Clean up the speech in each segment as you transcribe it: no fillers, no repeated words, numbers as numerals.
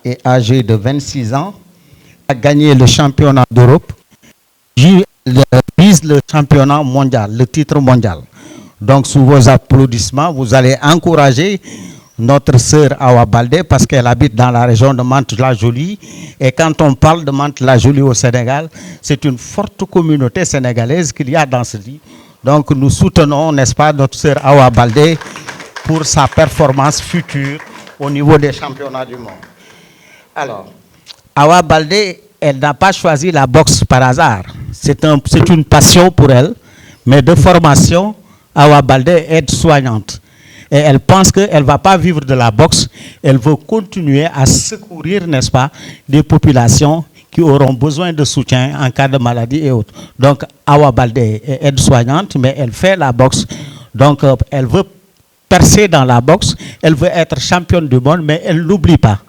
Est âgé de 26 ans, a gagné le championnat d'Europe, vise le championnat mondial, le titre mondial. Donc, sous vos applaudissements, vous allez encourager notre sœur Awa Baldé parce qu'elle habite dans la région de Mantes-la-Jolie. Et quand on parle de Mantes-la-Jolie au Sénégal, c'est une forte communauté sénégalaise qu'il y a dans ce livre. Donc, nous soutenons, n'est-ce pas, notre sœur Awa Baldé pour sa performance future au niveau des championnats du monde. Alors, Awa Baldé, elle n'a pas choisi la boxe par hasard. C'est une passion pour elle, mais de formation, Awa Baldé est aide-soignante. Et elle pense qu'elle ne va pas vivre de la boxe, elle veut continuer à secourir, n'est-ce pas, des populations qui auront besoin de soutien en cas de maladie et autres. Donc, Awa Baldé est aide-soignante, mais elle fait la boxe. Donc, elle veut percer dans la boxe, elle veut être championne du monde, mais elle n'oublie pas.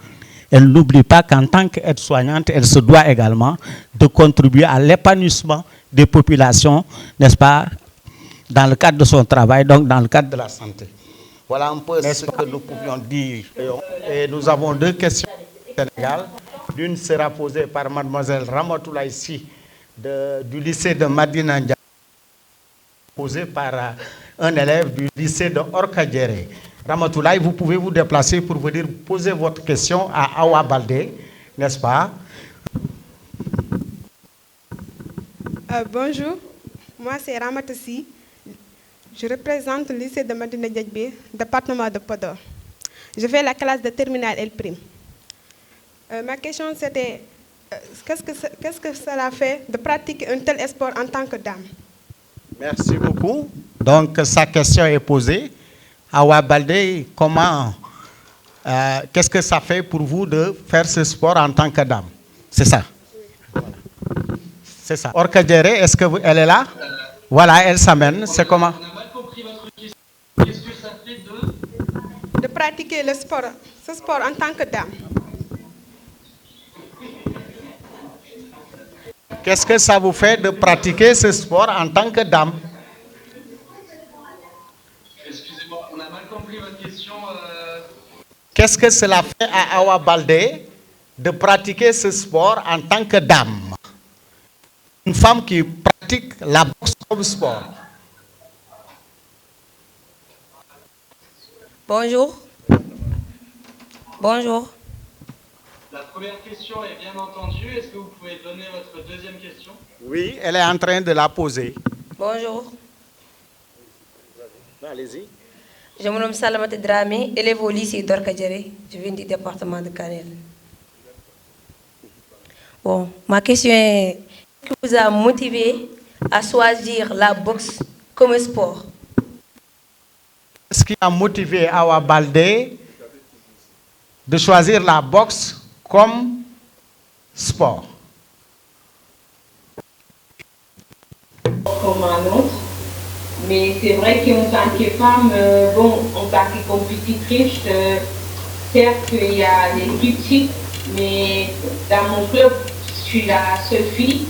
Elle n'oublie pas qu'en tant qu'aide-soignante, elle se doit également de contribuer à l'épanouissement des populations, n'est-ce pas, dans le cadre de son travail, donc dans le cadre de la santé. Voilà un peu ce que nous pouvions dire. Et nous avons deux questions au Sénégal. L'une sera posée par mademoiselle Ramatoulaye Sy du lycée de Madina Ndiaye, posée par un élève du lycée de Orkadiéré. Ramatoulaye, vous pouvez vous déplacer pour venir poser votre question à Awa Baldé, n'est-ce pas? Bonjour, moi c'est Ramatoulaye Sy. Je représente le lycée de Madina Ndiaye, département de Podor. Je fais la classe de terminale L'. Ma question c'était, qu'est-ce que cela fait de pratiquer un tel sport en tant que dame? Merci beaucoup. Donc sa question est posée. Awa Baldé, qu'est-ce que ça fait pour vous de faire ce sport en tant que dame? C'est ça. Voilà. C'est ça. Orkadiéré, est-ce qu'elle est là? Voilà, elle s'amène. C'est comment? On a mal compris votre question. Qu'est-ce que ça fait de pratiquer ce sport en tant que dame? Qu'est-ce que ça vous fait de pratiquer ce sport en tant que dame? Excusez-moi, on a mal compris votre question. Qu'est-ce que cela fait à Awa Baldé de pratiquer ce sport en tant que dame? Une femme qui pratique la boxe comme sport. Bonjour. Bonjour. La première question est bien entendue. Est-ce que vous pouvez donner votre deuxième question? Oui, elle est en train de la poser. Bonjour. Allez-y. Je me nomme Salamate Dramé, élève au lycée d'Orkadiéré. Je viens du département de Kanel. Bon, ma question est, qu'est-ce qui vous a motivé à choisir la boxe comme sport? Ce qui a motivé Awa Baldé de choisir la boxe comme sport? comme un autre. Mais c'est vrai qu'en tant que femme, bon, en tant que compétitrice, certes il y a des plus petites, mais dans mon club, je suis la seule fille.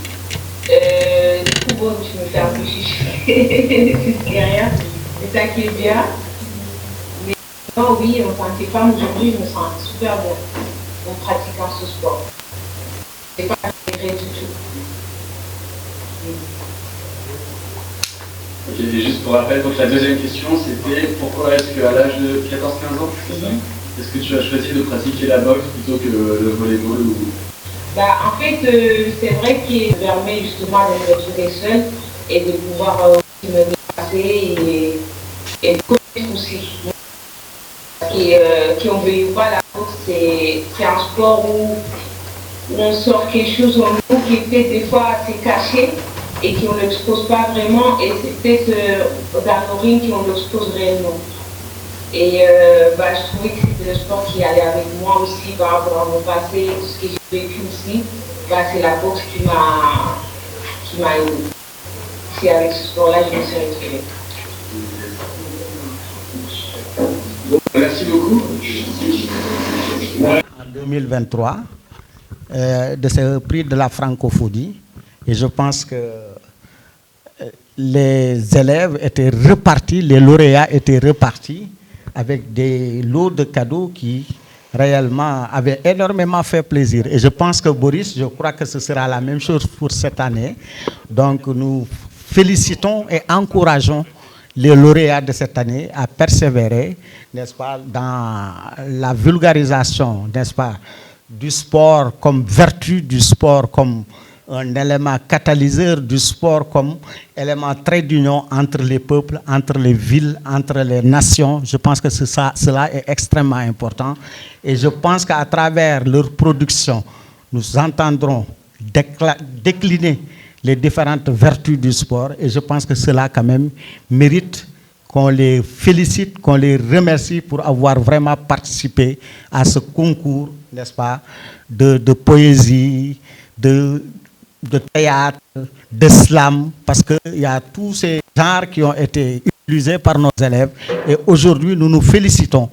Du coup, bon, je me fais un peu chicher, plus que rien. C'est ça qui est bien. Mais non, oui, en tant que femme, aujourd'hui, je me sens super bien en pratiquant ce sport. C'est pas intégré du tout. Ok, et juste pour rappel, donc la deuxième question, c'était pourquoi est-ce qu'à l'âge de 14-15 ans, c'est ça, est-ce que tu as choisi de pratiquer la boxe plutôt que le volleyball ou... Bah, en fait, c'est vrai qu'il me permet justement de me retrouver seule et de pouvoir aussi me dépasser et de connaître aussi. Qui on veut ou pas, la boxe, c'est un sport où on sort quelque chose en nous qui est peut-être des fois assez caché et qu'on n'expose pas vraiment, et c'est peut-être dans nos rings qu'on l'expose réellement. Et je trouvais que c'était le sport qui allait avec moi aussi par rapport à mon passé, tout ce que j'ai vécu aussi. C'est la boxe qui m'a aidé. C'est avec ce sport-là que je me suis retrouvée. Bon, merci beaucoup. En 2023, de ce prix de la francophonie, et je pense que les élèves étaient repartis, les lauréats étaient repartis avec des lots de cadeaux qui réellement avaient énormément fait plaisir. Et je pense que Boris, je crois que ce sera la même chose pour cette année. Donc nous félicitons et encourageons les lauréats de cette année à persévérer, n'est-ce pas, dans la vulgarisation, n'est-ce pas, du sport comme vertu, du sport comme un élément catalyseur, du sport comme élément trait d'union entre les peuples, entre les villes, entre les nations. Je pense que cela est extrêmement important. Et je pense qu'à travers leur production, nous entendrons décliner les différentes vertus du sport. Et je pense que cela quand même mérite qu'on les félicite, qu'on les remercie pour avoir vraiment participé à ce concours, n'est-ce pas, de poésie, de théâtre, de slam, parce qu'il y a tous ces genres qui ont été utilisés par nos élèves. Et aujourd'hui, nous nous félicitons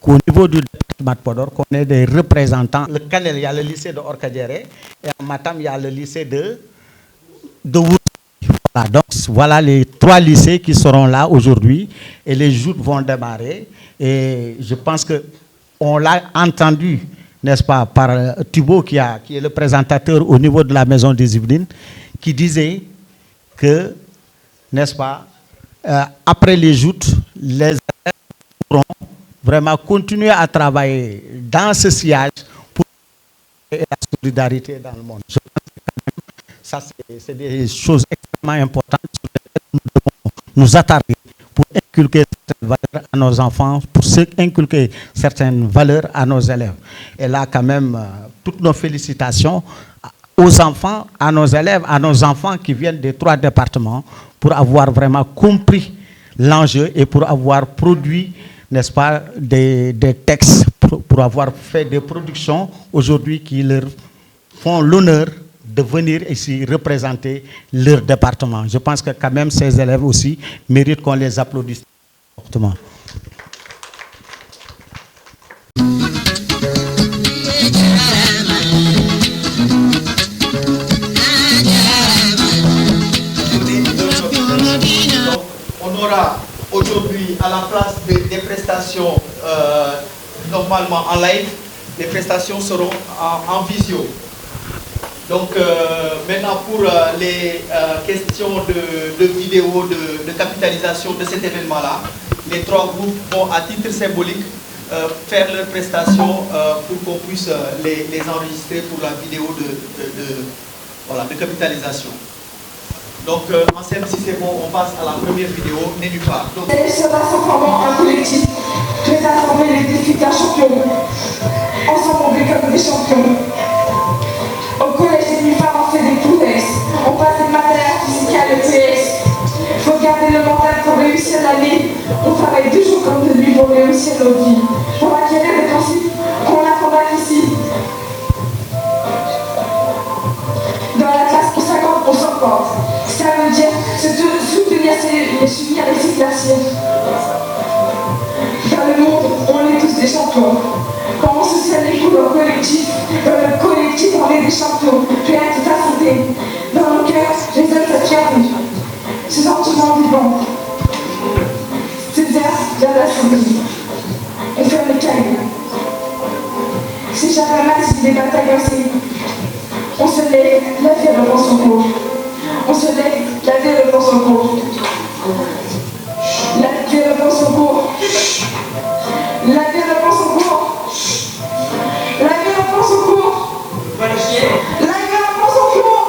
qu'au niveau du département de Podor, qu'on ait des représentants. Le Canel, il y a le lycée de Orkadiéré, et à Matam, il y a le lycée de Woussouris. Voilà, donc voilà les 3 lycées qui seront là aujourd'hui, et les joutes vont démarrer. Et je pense qu'on l'a entendu, n'est-ce pas, par Thibaut, qui est le présentateur au niveau de la Maison des Yvelines, qui disait que, n'est-ce pas, après les joutes, les élèves pourront vraiment continuer à travailler dans ce sillage pour la solidarité dans le monde. Je pense que quand même, ça, c'est des choses extrêmement importantes sur lesquelles nous devons nous attarder pour inculquer certaines valeurs à nos enfants, pour inculquer certaines valeurs à nos élèves. Et là, quand même, toutes nos félicitations aux enfants, à nos élèves, à nos enfants qui viennent des 3 départements pour avoir vraiment compris l'enjeu et pour avoir produit, n'est-ce pas, des textes, pour avoir fait des productions aujourd'hui qui leur font l'honneur de venir ici représenter leur département. Je pense que quand même ces élèves aussi méritent qu'on les applaudisse fortement. On aura aujourd'hui à la place des prestations normalement en live, les prestations seront en visio. Donc maintenant pour les questions de vidéo, de capitalisation de cet événement-là, les 3 groupes vont à titre symbolique faire leurs prestations pour qu'on puisse les enregistrer pour la vidéo de capitalisation. Donc en scène, si c'est bon, on passe à la première vidéo, Nénuphar. Les soldats sont formant un collectif, prêts à former les défis d'un champion. Ensemble, on vit comme des champions. Au collège des Nénuphar, on fait des prouesses. On passe des matériels physiques à l'EPS. Faut garder le mental pour réussir l'année. On travaille 2 jours comme de nuit pour réussir nos vies. Pour acquérir des principes qu'on apprendra ici. Dans la classe pour 50, on s'en porte. Ça veut dire se tourner s'éclaircir. Dans le monde, on est tous des champions. Quand on se serre les coudes au collectif, dans le collectif, on est des champions. Rien que ta santé. Dans nos cœurs, résonne cette fierté. Ce sentiment vivant. Ces airs de la santé. On fait le calme. Si jamais Max des batailles aussi, on se lève, la vie reprend son cours. On se lève, la vie reprend son cours. La vie reprend son cours. La vie reprend son cours. La vie reprend son cours. La vie reprend son cours.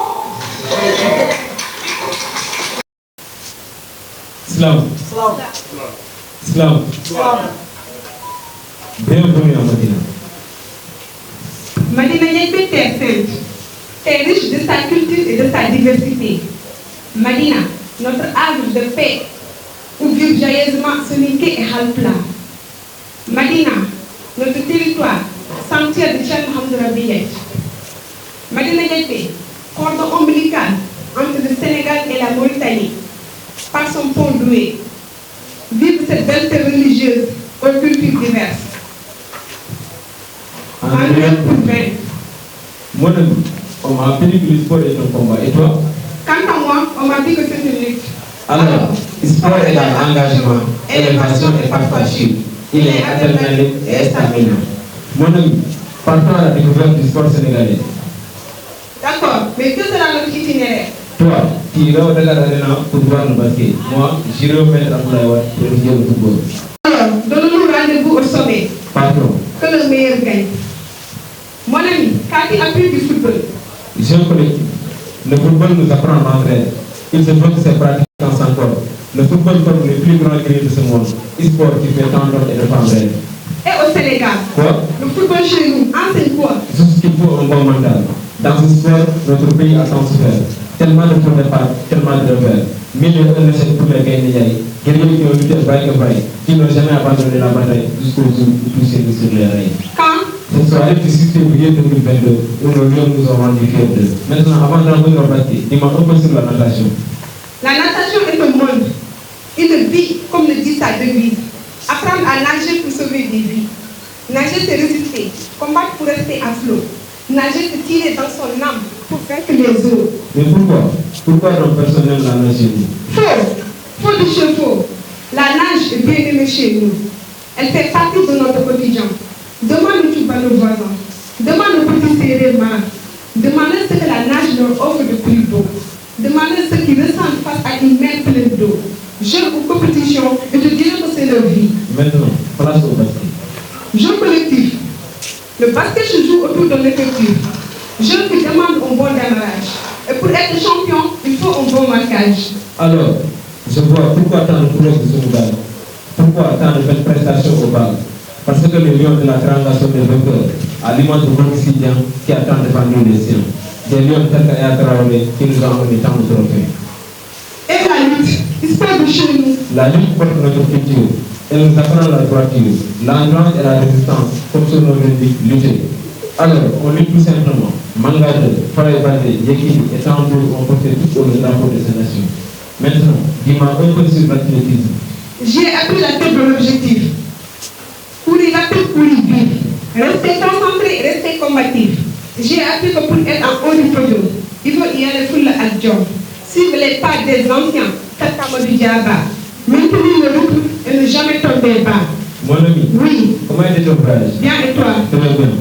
Slam. Slam. Bienvenue à Madina. Madina Ndiaye, terre sainte, est riche de sa culture et de sa diversité. Madina, notre havre de paix, où vivent joyeusement Soninké et Halpla. Madina, notre territoire, sanctuaire de Cheikh Mohamed Rabiet. Madina Ndiaye, cordon ombilical entre le Sénégal et la Mauritanie, par son pont doué, vive cette belle terre religieuse aux cultures diverses. Mon ami, on m'a appris que le sport est un combat. Et toi? Quant à moi, on m'a dit que c'est une lutte. Alors, le sport est un engagement, élévation et partage. Il est adrénaline et stamina. Mon ami, partons à la découverte du sport sénégalais. D'accord, mais que sera notre itinéraire? Toi, tu iras au Dakar Arena pour voir le basket. Moi, j'irai au maître Abdoulaye pour le le football. Alors, donnons-nous rendez-vous au sommet. Pardon. Que le meilleur gagne. Mon ami, qu'a-t-il appris du football? Jeu collectif. Le football nous apprend à entraîner. Il se peut que c'est pratique sans corps. Le football forme les plus grands guerriers de ce monde. E-sport qui fait tant d'hommes et de femmes réelles. Et au Sénégal? Quoi? Le football chez nous enseigne quoi? Tout ce qu'il faut un bon mental. Dans ce sport, notre pays a tant souffert. Tellement de points de départ, tellement de revers. Milieu un échec pour les Gaïnéaïs. Guerriers qui ont lutté vaille que vaille, qui n'ont jamais abandonné la bataille jusqu'au jour où tout s'est mis sur les rails. Quand? Ce soir, du 6 février 2022, où nos lions nous ont rendu fiers d'eux. Maintenant, avant d'envoyer au basket, dis-moi un peu sur la natation. La natation est un monde, une vie, comme le dit sa devise. Apprendre à nager pour sauver des vies. Nager, c'est résister, combattre pour rester à flot. Nager, c'est tirer dans son âme pour vaincre les eaux. Mais pourquoi? Pourquoi nos personnes aiment la nage chez nous? Faux du chevaux. La nage est bien aimée chez nous. Elle fait partie de notre quotidien. Demande tout à nos voisins. Demande aux petits serrés malades. Demandez ce que la nage leur offre de plus beau. Demandez ce qu'ils ressentent face à une mer pleine d'eau. Jeu ou compétition, et je dirais que c'est leur vie. Maintenant, place au basket. Jeu collectif. Le basket se joue autour d'un effectif. Jeu qui demande un bon démarrage. Et pour être champion, il faut un bon marquage. Alors, je vois pourquoi tant de couleurs de ce modèle. Pourquoi tant de belles prestations au bal. Parce que les lions de la Teranga sont des vainqueurs, à l'image de mon quotidien qui a tant défendu les siens. Des lions tels qu'Aya Traoré qui nous ont amené tant de trophées. Et la lutte, histoire de chez nous. La lutte porte notre culture. Elle nous apprend la droiture, l'endurance et la résistance, comme son nom l'indique, lutter. Alors, on lutte tout simplement. Mangade, Faye Bandé, Yekini et tant d'autres ont porté tout au drapeau de ces nations. Maintenant, dis-moi un peu sur l'athlétisme. J'ai appris la tête de l'objectif. Courir rapide, courir vite. Rester concentré, rester combatif. J'ai appris que pour être en haut du podium, il faut y aller full à job. Suivre les pas des anciens, Kakamo du Diaba. Maintenir le rythme et ne jamais tomber bas. Mon ami, oui. Comment est ton voyage? Bien et toi? Très bien.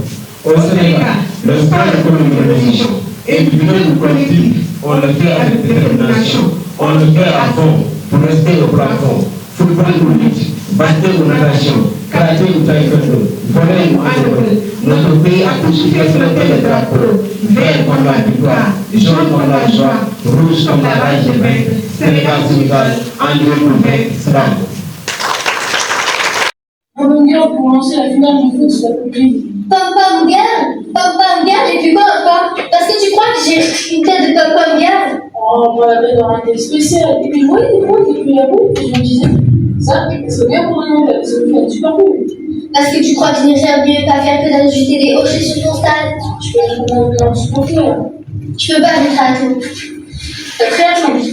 Au Sénégal, le sport est comme une religion. Et du ou collectif, on le fait avec détermination. On le fait à fond pour rester au plafond. Football ou lutte, basket ou natation, karaté ou taekwondo, volley ou handball. Notre pays a toujours fait flotter le drapeau. Vert comme la victoire, jaune comme la joie, rouge comme la rage de vaincre. Sénégal, en Dieu pour vaincre, salam. On va bien pour lancer la finale du foot sur la coupe. Pom-pom girl, et puis quoi encore? Parce que tu crois que j'ai une tête de pom-pom girl? Oh, on va l'appeler dans un thème spécial. Et puis, ouais, des fois, et puis, je me disais, ça, c'est bien pour un anglais, ça me fait super cool. Parce que tu crois que je n'ai rien mieux qu'à faire que d'ajouter des hochets sur ton stade? Je peux être un supporter. Tu peux pas être à tout. T'as très la chance.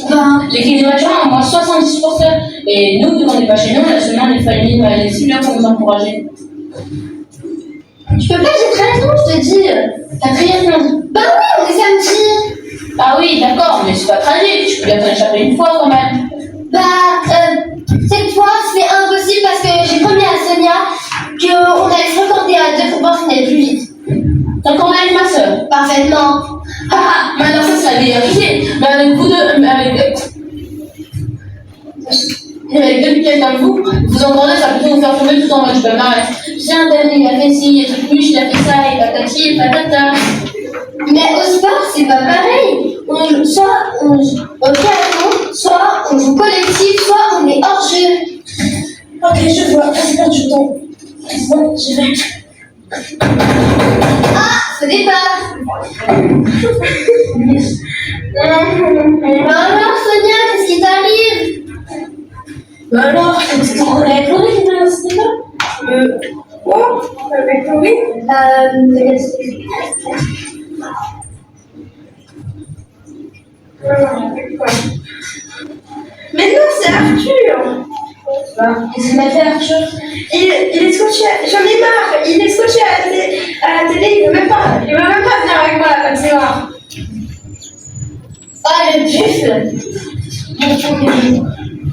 Ben, L'équipe de Mathurin a au moins 70 supporters Et nous, quand on n'est pas chez nous, on a seulement des familles, des seniors pour nous encourager. Tu peux pas, j'ai 13 ans, je te dis. T'as 13 ans? Bah oui, on est samedi. Ah oui, d'accord, mais c'est pas tragique, tu peux bien t'en échapper une fois quand même. Cette fois, c'est impossible parce que j'ai promis à Sonia qu'on allait se recorder à deux pour voir si on allait plus vite. T'as encore avec ma soeur? Parfaitement. Ah, maintenant ça c'est la meilleure idée. Mais avec vous deux, avec deux piquets comme vous entendez, ça peut vous faire tomber tout en mode je peux marrer. J'ai un dernier, il a fait ci, il a fait plus, il a fait ça, et patati, et patata. Mais au sport, c'est pas pareil. Soit on joue au piano, soit on joue collectif, soit on est hors jeu. Ok, je vois, c'est pas du temps. Bon, je vais. Ah, ce départ. Alors, Sonia, qu'est-ce qui t'arrive? Alors, c'est ton collègue Chloé qui m'a lancé là? Quoi? Avec Chloé? Mais non, c'est Arthur. Qu'est-ce qu'il m'a fait, Arthur? Il est scotché, j'en ai marre, il est scotché à la télé, il veut même pas venir avec moi à la patinoire. Ah, le buffle.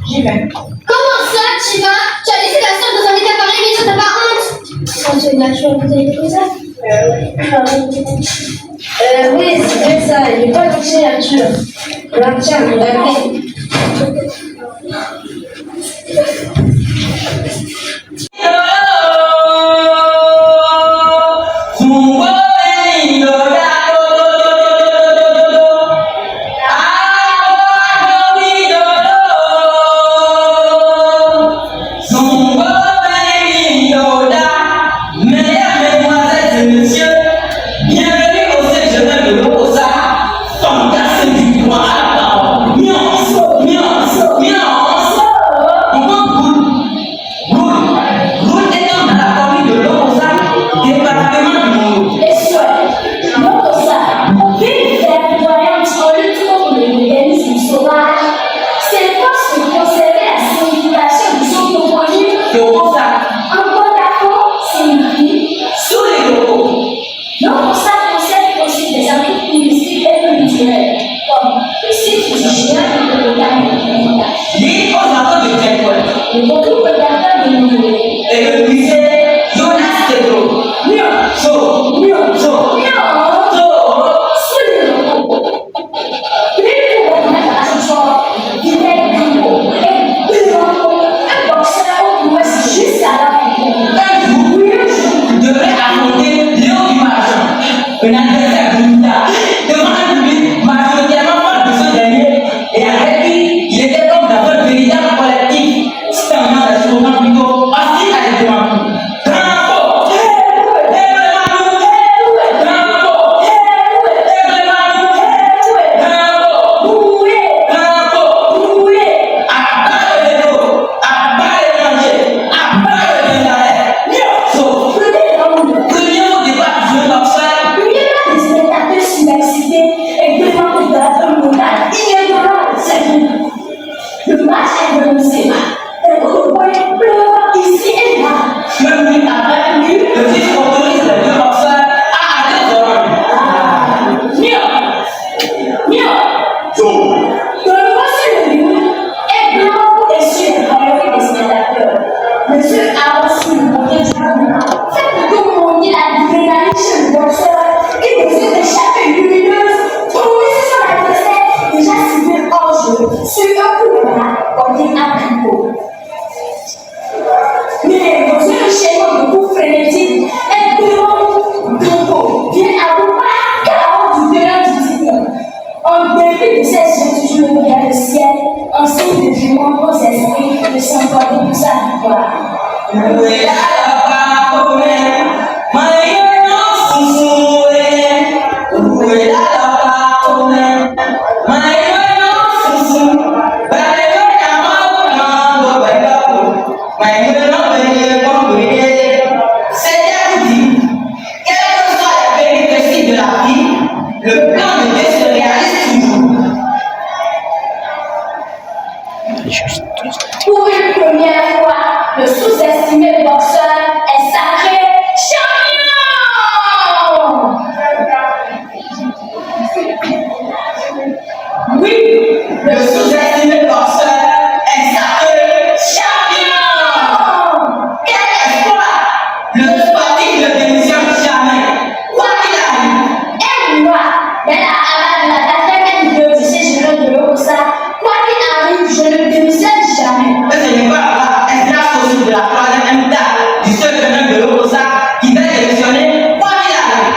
J'y vais. Comment ça, tu vas? Tu as laissé ta soeur dans un état pareil, mais tu n'as pas honte? Oh, c'est naturel, vous avez fait ça? Oui, c'est vrai ça, il n'est pas touché, Arthur. Là, tiens, on va appeler. Oui, Oui, le sous-estimé boxeur est sacré champion. Quel espoir! Le sportif ne démissionne jamais. Quoi qu'il arrive. Et moi, mais la Arabie de la quatrième de lycée, je le de pour ça. Quoi qu'il arrive, je ne démissionne jamais. Mais ce n'est pas grave. Est-ce grâce au sous de la troisième étape du seul venant de l'Oposa qui va démissionner? Quoi qu'il arrive.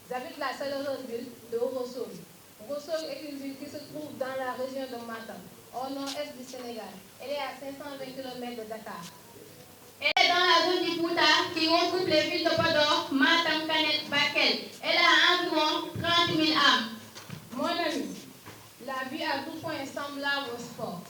J'habite la chaleureuse ville de Ourossogui. Ourossogui est une ville qui se trouve dans la région de Matam, au nord-est du Sénégal. Elle est à 520 km de Dakar. Elle est dans la zone du Fouta qui regroupe les villes de Podor, Matam, Kanel, Bakel. Elle a environ 30 000 âmes. Mon ami, la vie à tout point est semblable au sport.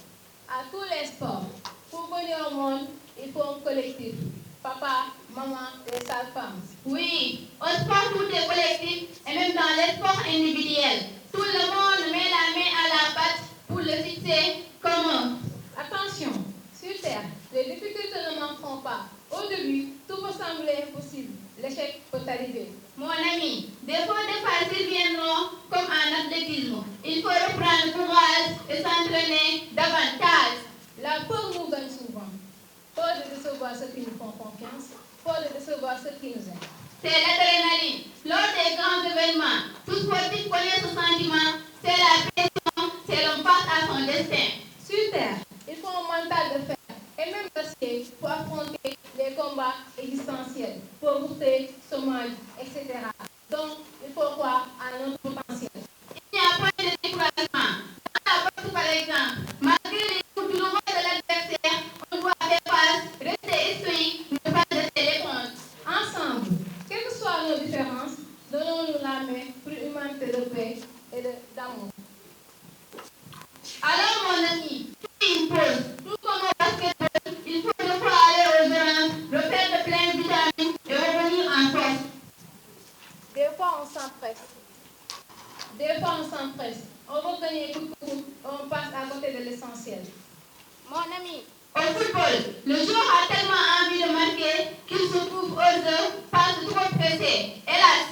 À tous les sports, pour venir au monde, il faut un collectif. Papa, maman, les sages-femmes. Oui, au sport tout est collectif et même dans les sports individuels. Tout le monde met la main à la pâte pour le succès commun. Attention, sur Terre, les difficultés ne manqueront pas. Au début, tout peut sembler impossible. L'échec peut arriver. Mon ami, des fois des faciles viendront comme en athlétisme. Il faut reprendre courage et s'entraîner davantage. La peur nous gagne souvent. Peur de décevoir ceux qui nous font confiance, peur de décevoir ceux qui nous aiment. C'est l'adrénaline. Lors des grands événements, tout sportif connaît ce sentiment. C'est la pression, c'est l'homme face à son destin. Sur Terre, il faut un mental de fer et même d'acier pour affronter les combats existentiels, pauvreté, chômage, etc. Donc, il faut croire à notre potentiel. Il n'y a pas de découragement. Dans la boxe, par exemple, malgré les coups douloureux de l'adversaire, on doit faire face, rester stoïque, ne pas jeter l'éponge. Ensemble, quelles que soient nos différences, donnons-nous la main pour une humanité de paix et d'amour. Alors, mon ami, fais une pause. Tout comme au basketball, il faut ne pas aller aux urgences, refaire de plein de vitamines et revenir en force. Des fois, on s'empresse. Des fois, on s'empresse. On veut gagner coup pour coup, on passe à côté de l'essentiel. Mon ami, au football, le joueur a tellement envie de marquer qu'il se trouve aux heures, passe trop pressé. Hélas,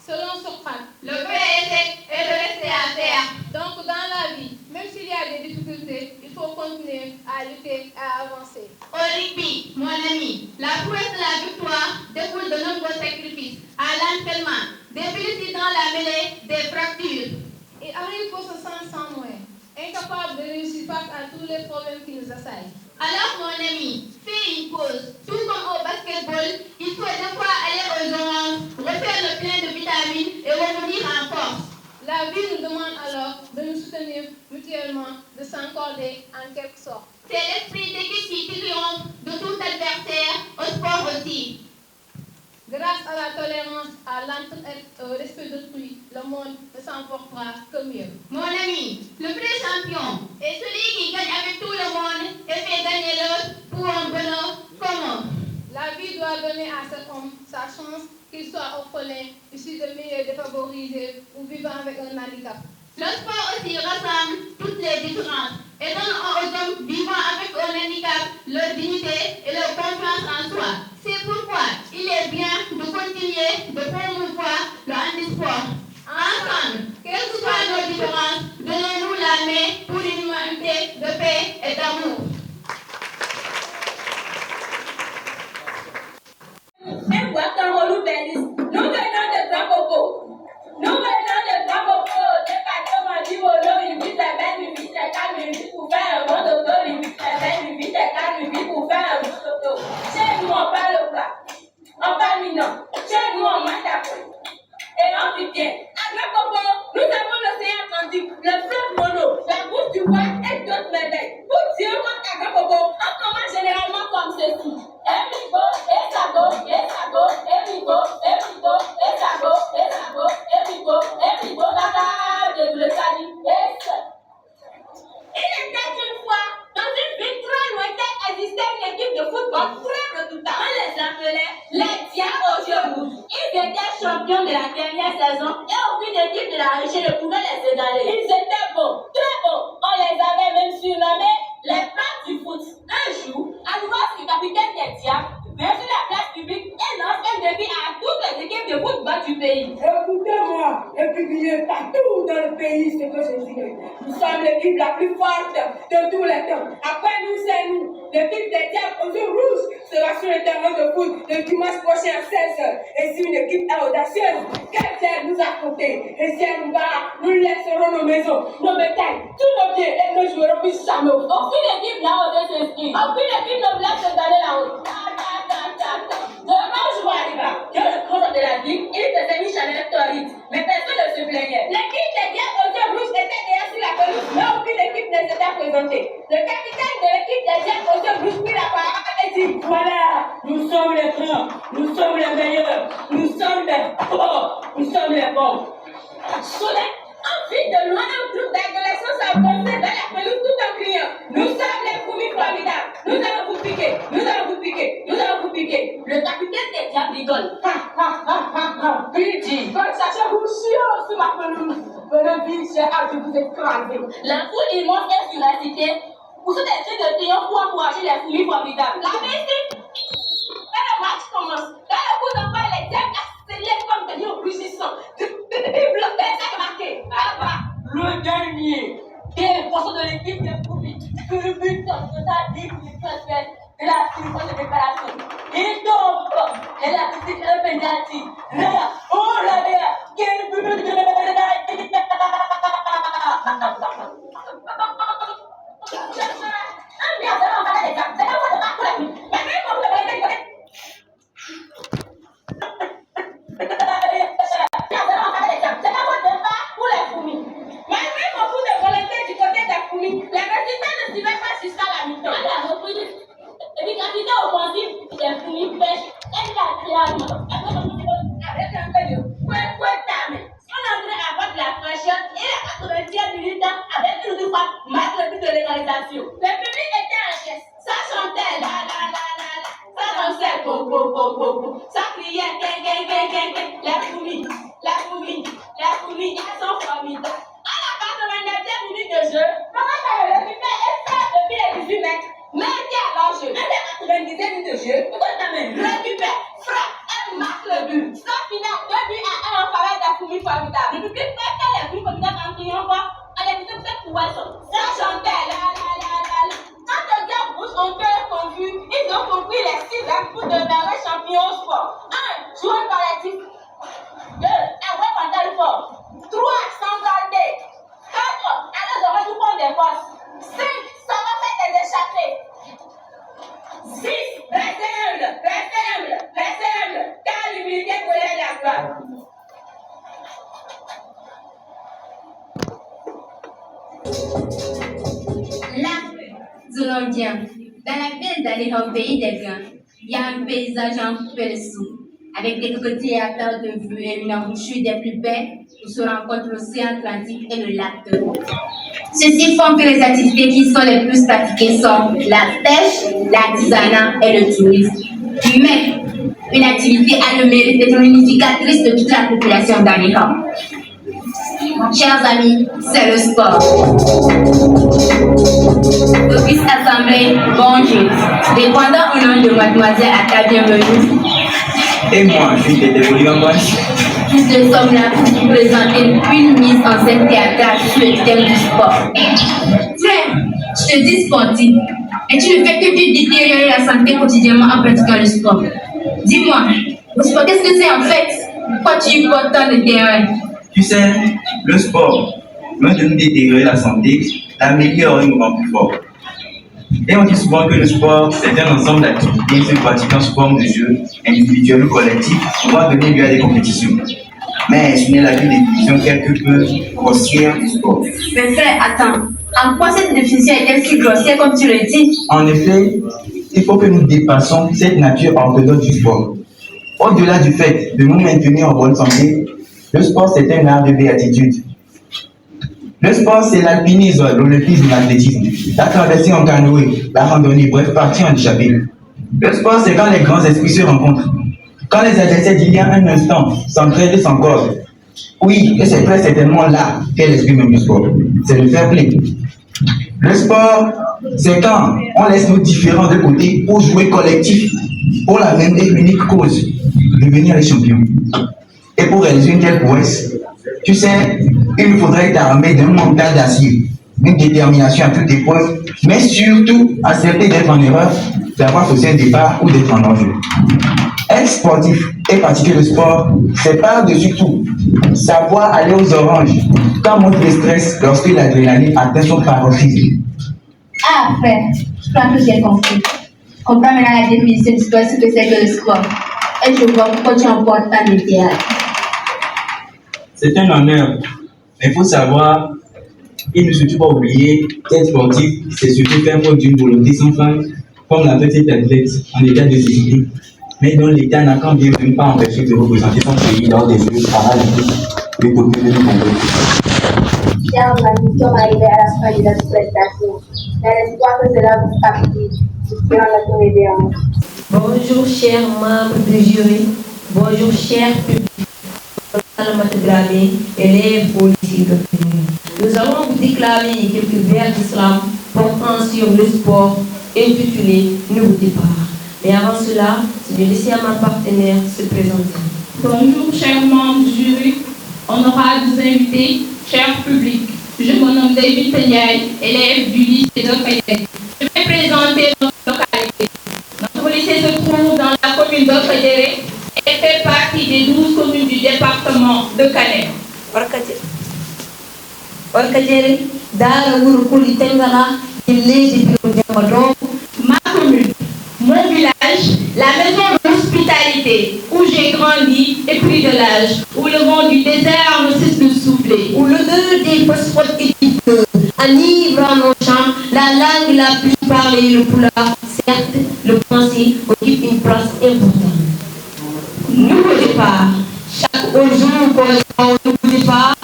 selon Socrate, le vrai échec est de rester à terre. Donc, dans la vie, même s'il y a des difficultés, il faut continuer à lutter et à avancer. Au rugby, mon ami, la prouesse de la victoire découle de nombreux sacrifices, à l'entraînement, des blessures dans la mêlée, des fractures. Il arrive qu'on se sent sans moyens, incapable de réussir face à tous les problèmes qui nous assaillent. Alors, mon ami, fais une pause. Tout comme au grâce à la tolérance, à l'entraide, au respect d'autrui, le monde ne s'en portera que mieux. Mon ami, le vrai champion est celui qui gagne avec tout le monde et fait gagner l'autre pour un bonheur commun. La vie doit donner à cet homme sa chance, qu'il soit orphelin, issu de milieux défavorisés ou vivant avec un handicap. Le sport aussi rassemble toutes les différences et donne aux hommes vivant avec un handicap leur dignité et leur confiance en soi. C'est pourquoi il est bien de continuer de promouvoir le handisport. Ensemble, quelles que soient nos différences, donnons-nous la main pour une humanité de paix et d'amour. Nous venons de Grand-Coco. Nous venons de Grand-Coco, département du Bolo, une ville de belle, une ville de calme, une ville pour faire un bon dodo, une ville de belle, une ville de calme, une ville pour faire un bon dodo. Chez nous, on parle plat, on parle mignon. Chez nous, on mange la poule. Et on vit bien. À Grand-Coco, nous avons l'océan Atlantique, le fleuve Mono, la bouche du roi et d'autres merveilles. Pour dire qu'à Grand-Coco, on commence généralement comme ceci. Emigo, Esago, Esago, Emigo, Emigo, Esago, Esago, Emigo, Emigo, Dada, de le salut, Il était une fois, dans une ville très lointaine, existait une équipe de football très redoutable. On les appelait les Diables aux yeux rouges. Ils étaient champions de la dernière saison et aucune équipe de la région ne pouvait les égaler. Ils étaient bons, très bons. On les avait même surnommés les pâtes du foot. Un jour, Anouas, le capitaine des Diables, vient sur la place publique et lance un défi à toutes les équipes de football du pays. Écoutez-moi et publiez partout dans le pays ce que je dis. Nous sommes l'équipe la plus forte de tous les temps. Après nous, c'est nous. L'équipe des Diables aux yeux rouges sera sur le terrain de foot le dimanche prochain à 16h. Et si une équipe est audacieuse, qu'elle vienne nous affronter. Et si elle nous bat, nous laisserons nos maisons, nos bétails, tous nos biens et ne jouerons plus jamais. Aucune équipe n'a osé s'inscrire. Aucune équipe ne voulait se donner la route. Devant Jouariba, qui est le grand de la ville, il faisait une chaleur torride, mais personne ne se plaignait. L'équipe des Diables aux yeux rouges était derrière sur la pelouse, mais aucune équipe ne s'était présentée. Le capitaine de l'équipe des Diables aux yeux rouges prit la parole et dit: Voilà, nous sommes les grands, nous sommes les meilleurs, nous sommes les forts, nous sommes les bons. Soudain, on vit de loin un groupe d'adolescents s'avancer vers la pelouse tout en criant: nous sommes les fourmis formidables, nous allons vous piquer, nous allons vous piquer, nous allons vous piquer. Le capitaine des Diables rigole. Puis il dit: sachez-vous chiant sur ma pelouse, venez j'ai hâte de vous écraser. La foule immense est sur la cité pour se détruire de triomphe pour encourager les fourmis formidables. La vérité, quand le match commence, quand le coup d'envoi, les Diables accélèrent comme des lions rugissants. Le dernier des poissons de l'équipe des fourmis que le but de sa vie de la séquence de préparation. Il tombe et la petite pénalty. Oh là là, quel but de Dans la ville d'aller au pays des grands, il y a un paysage en coupé de sous. Avec quelques théâtres de vue et une embouchure des plus belles, où se rencontrent l'océan Atlantique et le lac de l'eau. Ceci font que les activités qui sont les plus pratiquées sont la pêche, l'artisanat et le tourisme. Mais une activité a le mérite d'être unificatrice de toute la population d'Aniha. Chers amis, c'est le sport. Office Assemblée, bonjour. Dépendant au nom de mademoiselle Aka, bienvenue. Et moi, je suis dévolu en boîte. Nous sommes là pour vous présenter une mise en scène théâtrale sur le thème du sport. Frère, je te dis sportif, et tu ne fais que détériorer la santé quotidiennement en pratiquant le sport. Dis-moi, le sport, qu'est-ce que c'est en fait? Pourquoi tu y portes tant de terrain? Tu sais, le sport, loin de nous détériorer la santé, l'améliore et nous rend plus fort. Et on dit souvent que le sport, c'est un ensemble d'activités se pratiquant sous forme de jeu, individuel ou collectif, pouvant donner lieu à des compétitions. Mais ce n'est la définition quelque peu grossière du sport. Mais frère, attends, en quoi cette définition est-elle si grossière comme tu le dis? En effet, il faut que nous dépassions cette nature orthodoxe du sport. Au-delà du fait de nous maintenir en bonne santé, le sport c'est un art de béatitude. Le sport c'est l'alpinisme, l'olympisme, l'athlétisme, la traversée en canoë, la randonnée, bref, partir en échappée. Le sport c'est quand les grands esprits se rencontrent. Quand les adversaires d'il y a un instant s'entraident sans cause. Oui, et c'est très certainement là qu'est l'esprit même du sport. C'est le fair play. Le sport, c'est quand on laisse nos différents de côté pour jouer collectif, pour la même et unique cause, devenir les champions. Et pour réaliser une telle prouesse, tu sais, il nous faudrait être armé d'un mental d'acier, une détermination à toute épreuve, mais surtout accepter d'être en erreur, d'avoir faussé un départ ou d'être en danger. Être sportif et pratiquer le sport, c'est par-dessus tout savoir aller aux oranges quand monte le stress lorsque l'adrénaline atteint son paroxysme. Ah, frère, je crois que j'ai compris. Comprends maintenant la définition du sport, ce que c'est que le sport. Et je vois pourquoi tu emportes tant de théâtre. C'est un honneur, mais il faut savoir, il ne faut surtout pas oublier qu'être sportif, c'est surtout faire preuve d'une volonté sans fin, comme l'a fait cet athlète en état de discipline, mais dont l'État n'a quand bien même pas empêché de représenter son pays lors des Jeux paralympiques de Tokyo 2022. Chers amis, nous sommes arrivés à la fin de notre prestation. Dans l'espoir que cela vous fatigue, nous prenons la tournée derrière. Bonjour chers membres du jury, bonjour chers publics, élèves au lycée de Pénin. Nous allons vous déclamer quelques vers d'islam portant sur le sport intitulé Nouveau départ. Et avant cela, je vais laisser à ma partenaire se présenter. Bonjour chers membres du jury, honorables invités, chers publics. Je me nomme David Peñaï, élève du lycée de Pénin. Je vais présenter notre localité. Notre lycée se trouve dans la commune de Fédéré et fait partie des 12 communes du département de Canet. Ma commune, mon village, la maison d'hospitalité où j'ai grandi et pris de l'âge, où le vent du désert ne cesse de souffler, où l'odeur des phosphates éthiques enivre nos champs, la langue la plus parlée, le pulaar, certes, le français occupe une place importante. Nouveau départ. Chaque jour correspond au nouveau départ,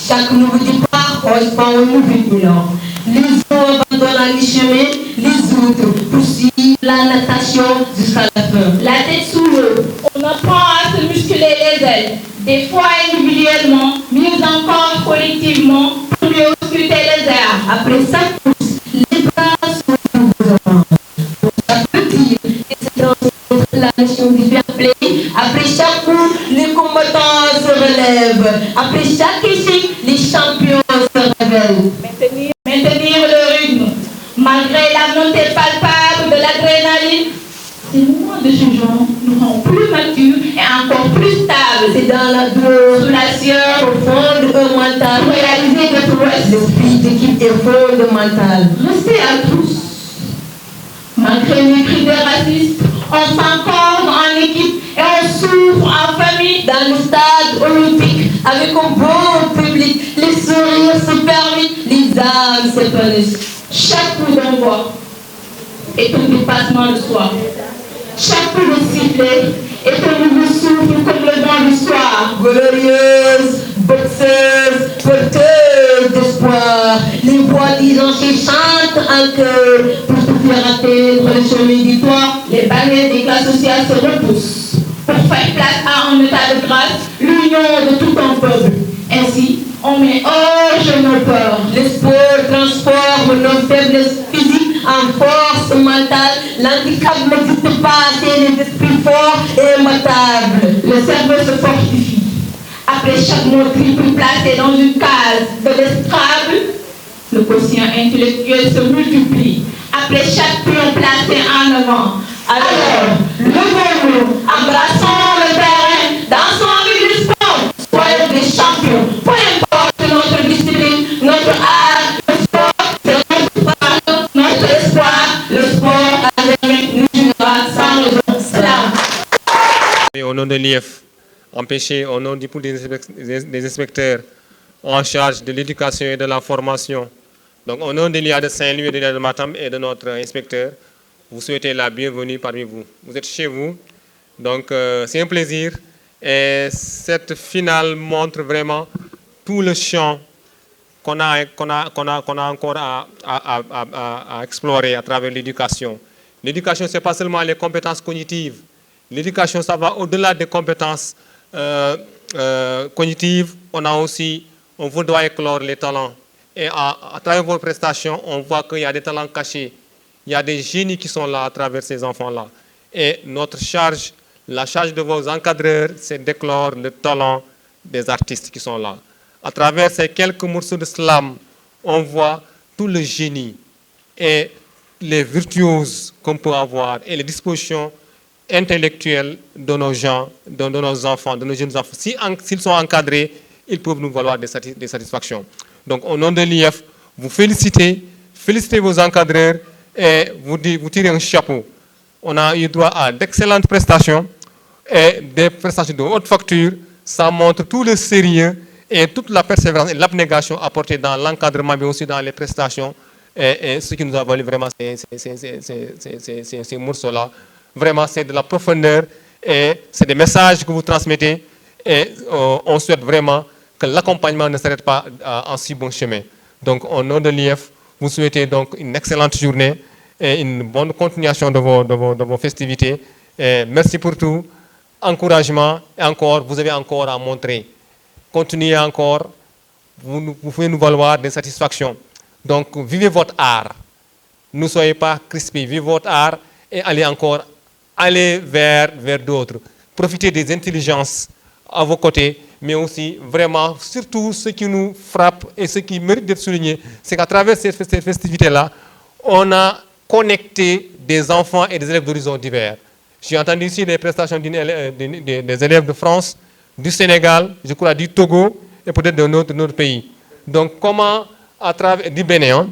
chaque nouveau départ correspond au nouveau bilan. Les uns abandonnent à mi-chemin, les autres poursuivent la natation jusqu'à la fin. La tête sous l'eau, on apprend à se muscler les ailes, des fois individuellement, mieux encore collectivement, pour mieux ausculter les airs. Après chaque course, les bras sont nouveaux. Pour chaque petit, et se transmettre la notion du fair play. Après chaque coup, les combattants se relèvent. Après chaque échec, les champions se révèlent. Maintenir le rythme, malgré la montée palpable de l'adrénaline. Ces moments de jugement nous rendent plus matures et encore plus stables. C'est dans la douleur, sous la sueur, au fond de un mental, pour réaliser des prouesses. L'esprit d'équipe est fondamental. Restez à tous. Malgré les cris de racistes, on s'accorde en équipe et on souffre en famille. Dans le stade olympique, avec un bon public, les sourires se permettent, les âmes s'épanouissent. Chaque coup d'envoi est un dépassement de soi. Chaque coup de sifflet est un nouveau souffle glorieuse, berceuse, porteuse d'espoir. Les voix d'identité chantent en chœur pour te faire atteindre le chemin du toit. Les barrières des classes sociales se repoussent pour faire place à un état de grâce, l'union de tout un peuple. Ainsi, on met hors de nos peurs. Le sport transforme nos faiblesses physiques en force mentale. L'handicap n'existe pas, c'est les esprits forts et imbattables. Le cerveau se fortifie. Après chaque mot triple placé dans une case de l'estrable, le quotient intellectuel se multiplie. Après chaque pion placé en avant, alors, levons-nous, embrassons le terrain, dansons avec le sport, soyons des champions, peu importe notre discipline, notre art, le sport, c'est notre part, notre espoir, le sport à jamais nous jouera sans raison. Salam. Au nom de l'IF, empêché au nom du pool des inspecteurs en charge de l'éducation et de la formation. Donc au nom de l'IA de Saint-Louis, de l'IA de Matam et de notre inspecteur, vous souhaitez la bienvenue parmi vous. Vous êtes chez vous, donc c'est un plaisir. Et cette finale montre vraiment tout le champ qu'on a encore à explorer à travers l'éducation. L'éducation, ce n'est pas seulement les compétences cognitives. L'éducation, ça va au-delà des compétences cognitives. On doit éclore les talents. Et à travers vos prestations, on voit qu'il y a des talents cachés. Il y a des génies qui sont là à travers ces enfants-là. Et notre charge, la charge de vos encadreurs, c'est d'éclore le talent des artistes qui sont là. À travers ces quelques morceaux de slam, on voit tout le génie et les virtuoses qu'on peut avoir et les dispositions intellectuelles de nos gens, de nos enfants, de nos jeunes enfants. S'ils sont encadrés, ils peuvent nous valoir des satisfactions. Donc, au nom de l'IF, vous félicitez vos encadreurs et vous tirez un chapeau. On a eu droit à d'excellentes prestations et des prestations de haute facture. Ça montre tout le sérieux et toute la persévérance et l'abnégation apportée dans l'encadrement, mais aussi dans les prestations. Et ce qui nous a valu vraiment ces morceaux-là. Vraiment, c'est de la profondeur et c'est des messages que vous transmettez. Et on souhaite vraiment que l'accompagnement ne s'arrête pas en si bon chemin. Donc, au nom de l'IF, vous souhaitez donc une excellente journée et une bonne continuation de vos festivités. Et merci pour tout. Encouragement et encore, vous avez encore à montrer. Continuez encore, vous pouvez nous valoir des satisfactions. Donc, vivez votre art. Ne soyez pas crispés, vivez votre art et allez vers d'autres. Profitez des intelligences à vos côtés, mais aussi vraiment, surtout ce qui nous frappe et ce qui mérite d'être souligné, c'est qu'à travers ces festivités-là, on a connecté des enfants et des élèves d'horizons divers. J'ai entendu ici les prestations des élèves de France, du Sénégal, je crois du Togo et peut-être de notre pays. Donc comment, à travers du Bénin,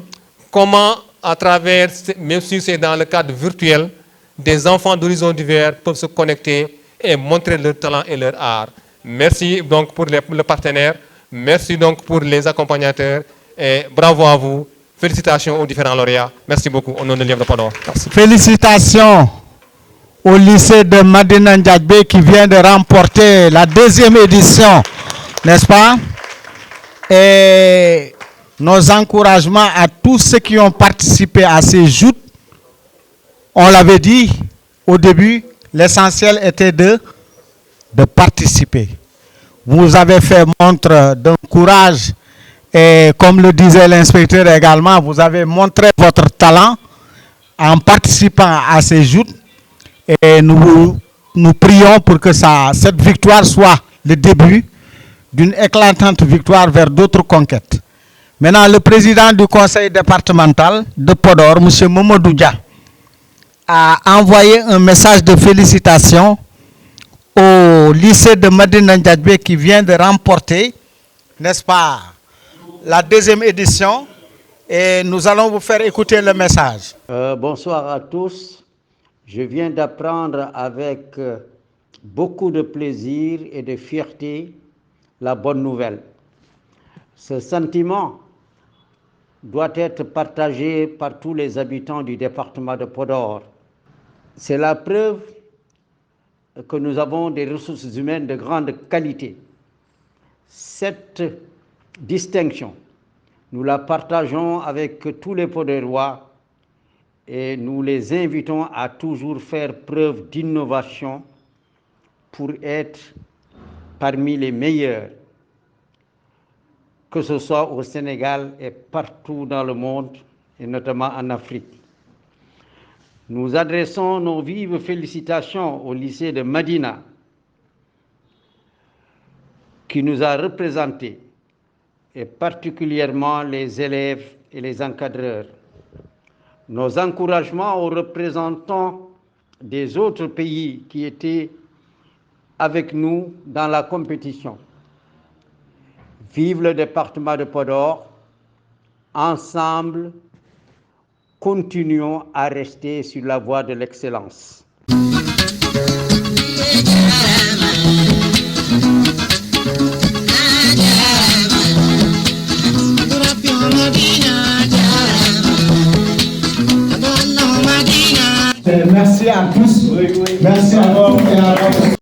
comment à travers, même si c'est dans le cadre virtuel, des enfants d'horizons divers peuvent se connecter et montrer leur talent et leur art. Merci donc pour le partenaire, merci donc pour les accompagnateurs et bravo à vous. Félicitations aux différents lauréats. Merci beaucoup au nom de l'IF de Podor. Merci. Félicitations au lycée de Madina Ndiadjbe qui vient de remporter la 2e édition, n'est-ce pas? Et nos encouragements à tous ceux qui ont participé à ces joutes. On l'avait dit au début, l'essentiel était de participer. Vous avez fait montre d'un courage et comme le disait l'inspecteur également, vous avez montré votre talent en participant à ces joutes et nous prions pour que cette victoire soit le début d'une éclatante victoire vers d'autres conquêtes. Maintenant, le président du conseil départemental de Podor, M. Momodou Dia, a envoyé un message de félicitations au lycée de Madina Ndiadjbe qui vient de remporter, n'est-ce pas, la 2e édition. Et nous allons vous faire écouter le message. Bonsoir à tous. Je viens d'apprendre avec beaucoup de plaisir et de fierté la bonne nouvelle. Ce sentiment doit être partagé par tous les habitants du département de Podor. C'est la preuve que nous avons des ressources humaines de grande qualité. Cette distinction, nous la partageons avec tous les Podorois et nous les invitons à toujours faire preuve d'innovation pour être parmi les meilleurs, que ce soit au Sénégal et partout dans le monde, et notamment en Afrique. Nous adressons nos vives félicitations au lycée de Madina, qui nous a représentés, et particulièrement les élèves et les encadreurs. Nos encouragements aux représentants des autres pays qui étaient avec nous dans la compétition. Vive le département de Podor. Ensemble, continuons à rester sur la voie de l'excellence. Merci à tous